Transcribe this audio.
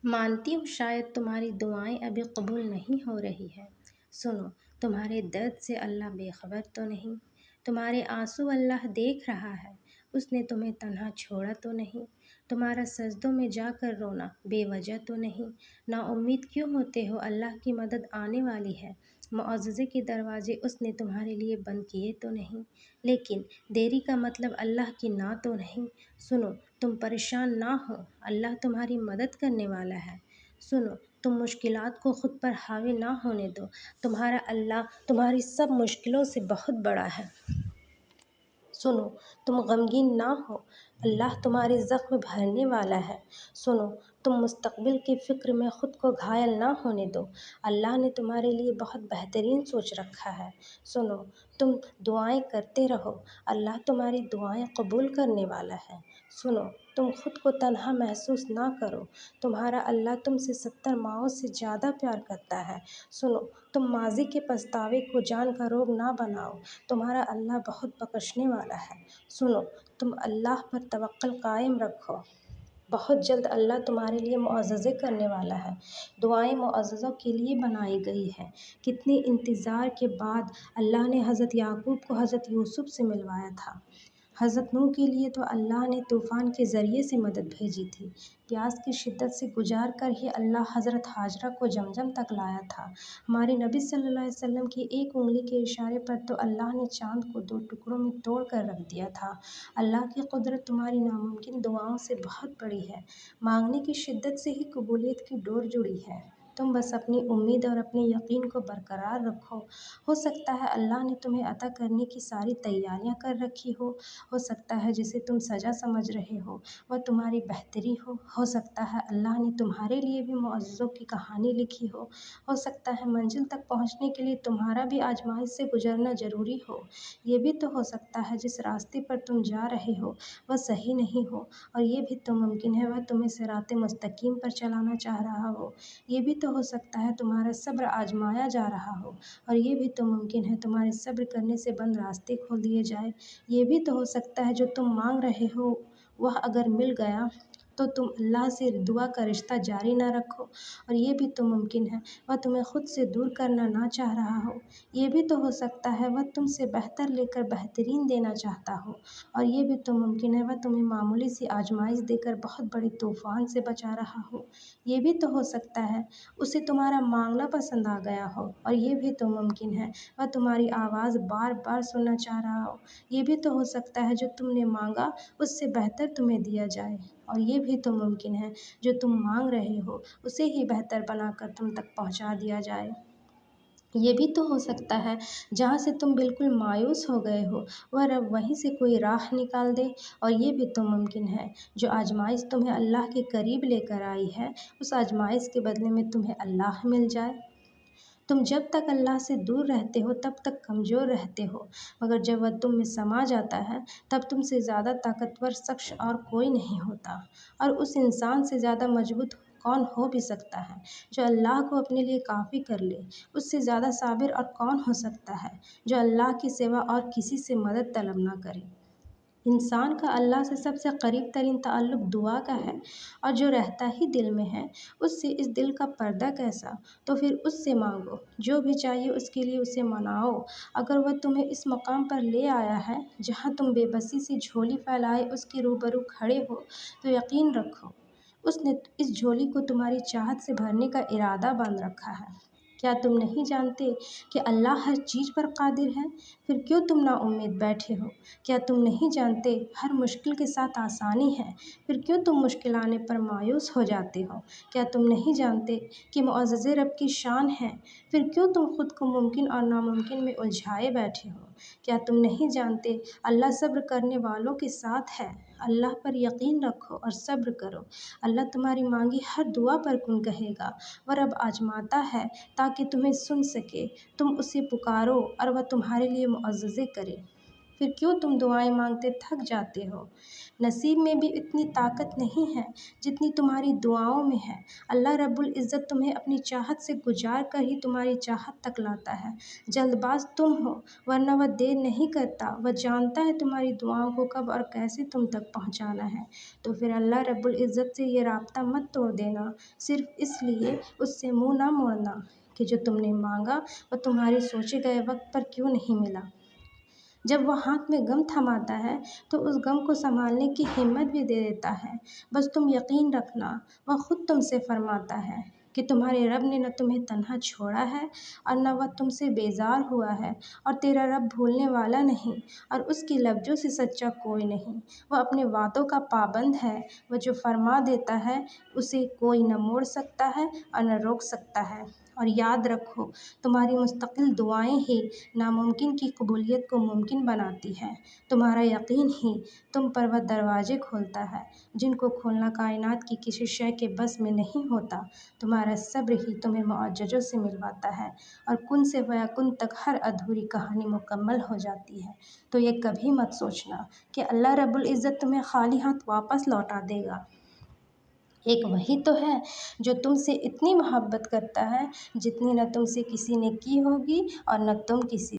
مانتی ہوں شاید تمہاری دعائیں ابھی قبول نہیں ہو رہی ہے۔ سنو، تمہارے درد سے اللہ بے خبر تو نہیں؟ تمہارے آنسو اللہ دیکھ رہا ہے۔ اس نے تمہیں تنہا چھوڑا تو نہیں؟ تمہارا سجدوں میں جا کر رونا بے وجہ تو نہیں؟ نا امید کیوں ہوتے ہو؟ اللہ کی مدد آنے والی ہے۔ معجزے کے دروازے اس نے تمہارے لیے بند کیے تو نہیں؟ لیکن دیری کا مطلب اللہ کی نہ تو نہیں؟ سنو، تم پریشان نہ ہو، اللہ تمہاری مدد کرنے والا ہے۔ سنو، تم مشکلات کو خود پر حاوی نہ ہونے دو، تمہارا اللہ تمہاری سب مشکلوں سے بہت بڑا ہے۔ سنو، تم غمگین نہ ہو، اللہ تمہارے زخم بھرنے والا ہے۔ سنو، تم مستقبل کی فکر میں خود کو گھائل نہ ہونے دو، اللہ نے تمہارے لیے بہت بہترین سوچ رکھا ہے۔ سنو، تم دعائیں کرتے رہو، اللہ تمہاری دعائیں قبول کرنے والا ہے۔ سنو، تم خود کو تنہا محسوس نہ کرو، تمہارا اللہ تم سے 70 ماؤں سے زیادہ پیار کرتا ہے۔ سنو، تم ماضی کے پچھتاوے کو جان کا روگ نہ بناؤ، تمہارا اللہ بہت بخشنے والا ہے۔ سنو، تم اللہ پر توکل قائم رکھو، بہت جلد اللہ تمہارے لیے معجزے کرنے والا ہے۔ دعائیں معجزوں کے لیے بنائی گئی ہیں۔ کتنے انتظار کے بعد اللہ نے حضرت یعقوب کو حضرت یوسف سے ملوایا تھا۔ حضرت نوح کے لیے تو اللہ نے طوفان کے ذریعے سے مدد بھیجی تھی۔ پیاس کی شدت سے گزار کر ہی اللہ حضرت ہاجرہ کو زمزم تک لایا تھا۔ ہمارے نبی صلی اللہ علیہ وسلم کی ایک انگلی کے اشارے پر تو اللہ نے چاند کو 2 ٹکڑوں میں توڑ کر رکھ دیا تھا۔ اللہ کی قدرت تمہاری ناممکن دعاؤں سے بہت بڑی ہے۔ مانگنے کی شدت سے ہی قبولیت کی ڈور جڑی ہے۔ تم بس اپنی امید اور اپنے یقین کو برقرار رکھو۔ ہو سکتا ہے اللہ نے تمہیں عطا کرنے کی ساری تیاریاں کر رکھی ہو سکتا ہے جسے تم سزا سمجھ رہے ہو وہ تمہاری بہتری ہو سکتا ہے اللہ نے تمہارے لیے بھی معجزوں کی کہانی لکھی ہو سکتا ہے منزل تک پہنچنے کے لیے تمہارا بھی آزمائش سے گزرنا ضروری ہو۔ یہ بھی تو ہو سکتا ہے جس راستے پر تم جا رہے ہو وہ صحیح نہیں ہو، اور یہ بھی تو ممکن ہے وہ تمہیں صراط مستقیم پر چلانا چاہ رہا ہو۔ یہ بھی تو ہو سکتا ہے تمہارا صبر آزمایا جا رہا ہو، اور یہ بھی تو ممکن ہے تمہارے صبر کرنے سے بند راستے کھول دیے جائیں۔ یہ بھی تو ہو سکتا ہے جو تم مانگ رہے ہو وہ اگر مل گیا تو تم اللہ سے دعا کا رشتہ جاری نہ رکھو، اور یہ بھی تو ممکن ہے وہ تمہیں خود سے دور کرنا نہ چاہ رہا ہو۔ یہ بھی تو ہو سکتا ہے وہ تم سے بہتر لے کر بہترین دینا چاہتا ہو، اور یہ بھی تو ممکن ہے وہ تمہیں معمولی سی آزمائش دے کر بہت بڑے طوفان سے بچا رہا ہو۔ یہ بھی تو ہو سکتا ہے اسے تمہارا مانگنا پسند آ گیا ہو، اور یہ بھی تو ممکن ہے وہ تمہاری آواز بار بار سننا چاہ رہا ہو۔ یہ بھی تو ہو سکتا ہے جو تم نے مانگا اس سے بہتر تمہیں دیا جائے، اور یہ بھی تو ممکن ہے جو تم مانگ رہے ہو اسے ہی بہتر بنا کر تم تک پہنچا دیا جائے۔ یہ بھی تو ہو سکتا ہے جہاں سے تم بالکل مایوس ہو گئے ہو وہ رب وہیں سے کوئی راہ نکال دے، اور یہ بھی تو ممکن ہے جو آزمائش تمہیں اللہ کے قریب لے کر آئی ہے اس آزمائش کے بدلے میں تمہیں اللہ مل جائے۔ تم جب تک اللہ سے دور رہتے ہو تب تک کمزور رہتے ہو، مگر جب وہ تم میں سما جاتا ہے تب تم سے زیادہ طاقتور شخص اور کوئی نہیں ہوتا، اور اس انسان سے زیادہ مضبوط کون ہو بھی سکتا ہے جو اللہ کو اپنے لیے کافی کر لے؟ اس سے زیادہ صابر اور کون ہو سکتا ہے جو اللہ کے سوا اور کسی سے مدد طلب نہ کرے؟ انسان کا اللہ سے سب سے قریب ترین تعلق دعا کا ہے، اور جو رہتا ہی دل میں ہے اس سے اس دل کا پردہ کیسا؟ تو پھر اس سے مانگو، جو بھی چاہیے اس کے لیے اسے مناؤ۔ اگر وہ تمہیں اس مقام پر لے آیا ہے جہاں تم بے بسی سے جھولی پھیلائے اس کے روبرو کھڑے ہو تو یقین رکھو اس نے اس جھولی کو تمہاری چاہت سے بھرنے کا ارادہ باندھ رکھا ہے۔ کیا تم نہیں جانتے کہ اللہ ہر چیز پر قادر ہے؟ پھر کیوں تم نا امید بیٹھے ہو؟ کیا تم نہیں جانتے ہر مشکل کے ساتھ آسانی ہے؟ پھر کیوں تم مشکل آنے پر مایوس ہو جاتے ہو؟ کیا تم نہیں جانتے کہ معجزے رب کی شان ہے؟ پھر کیوں تم خود کو ممکن اور ناممکن میں الجھائے بیٹھے ہو؟ کیا تم نہیں جانتے اللہ صبر کرنے والوں کے ساتھ ہے؟ اللہ پر یقین رکھو اور صبر کرو، اللہ تمہاری مانگی ہر دعا پر کن کہے گا۔ وہ رب آزماتا ہے تاکہ تمہیں سن سکے، تم اسے پکارو اور وہ تمہارے لیے معجزے کرے۔ پھر کیوں تم دعائیں مانگتے تھک جاتے ہو؟ نصیب میں بھی اتنی طاقت نہیں ہے جتنی تمہاری دعاؤں میں ہے۔ اللہ رب العزت تمہیں اپنی چاہت سے گزار کر ہی تمہاری چاہت تک لاتا ہے۔ جلد باز تم ہو، ورنہ وہ دیر نہیں کرتا۔ وہ جانتا ہے تمہاری دعاؤں کو کب اور کیسے تم تک پہنچانا ہے۔ تو پھر اللہ رب العزت سے یہ رابطہ مت توڑ دینا، صرف اس لیے اس سے منہ نہ موڑنا کہ جو تم نے مانگا وہ تمہارے سوچے گئے وقت پر کیوں نہیں ملا۔ جب وہ ہاتھ میں غم تھماتا ہے تو اس غم کو سنبھالنے کی ہمت بھی دے دیتا ہے۔ بس تم یقین رکھنا، وہ خود تم سے فرماتا ہے کہ تمہارے رب نے نہ تمہیں تنہا چھوڑا ہے اور نہ وہ تم سے بیزار ہوا ہے، اور تیرا رب بھولنے والا نہیں اور اس کی لفظوں سے سچا کوئی نہیں۔ وہ اپنے وعدوں کا پابند ہے، وہ جو فرما دیتا ہے اسے کوئی نہ موڑ سکتا ہے اور نہ روک سکتا ہے۔ اور یاد رکھو، تمہاری مستقل دعائیں ہی ناممکن کی قبولیت کو ممکن بناتی ہیں۔ تمہارا یقین ہی تم پر وہ دروازے کھولتا ہے جن کو کھولنا کائنات کی کسی شے کے بس میں نہیں ہوتا۔ تمہارا صبر ہی تمہیں معجزوں سے ملواتا ہے اور کن سے فیکون تک ہر ادھوری کہانی مکمل ہو جاتی ہے۔ تو یہ کبھی مت سوچنا کہ اللہ رب العزت تمہیں خالی ہاتھ واپس لوٹا دے گا۔ ایک وہی تو ہے جو تم سے اتنی محبت کرتا ہے جتنی نہ تم سے کسی نے کی ہوگی اور نہ تم کسی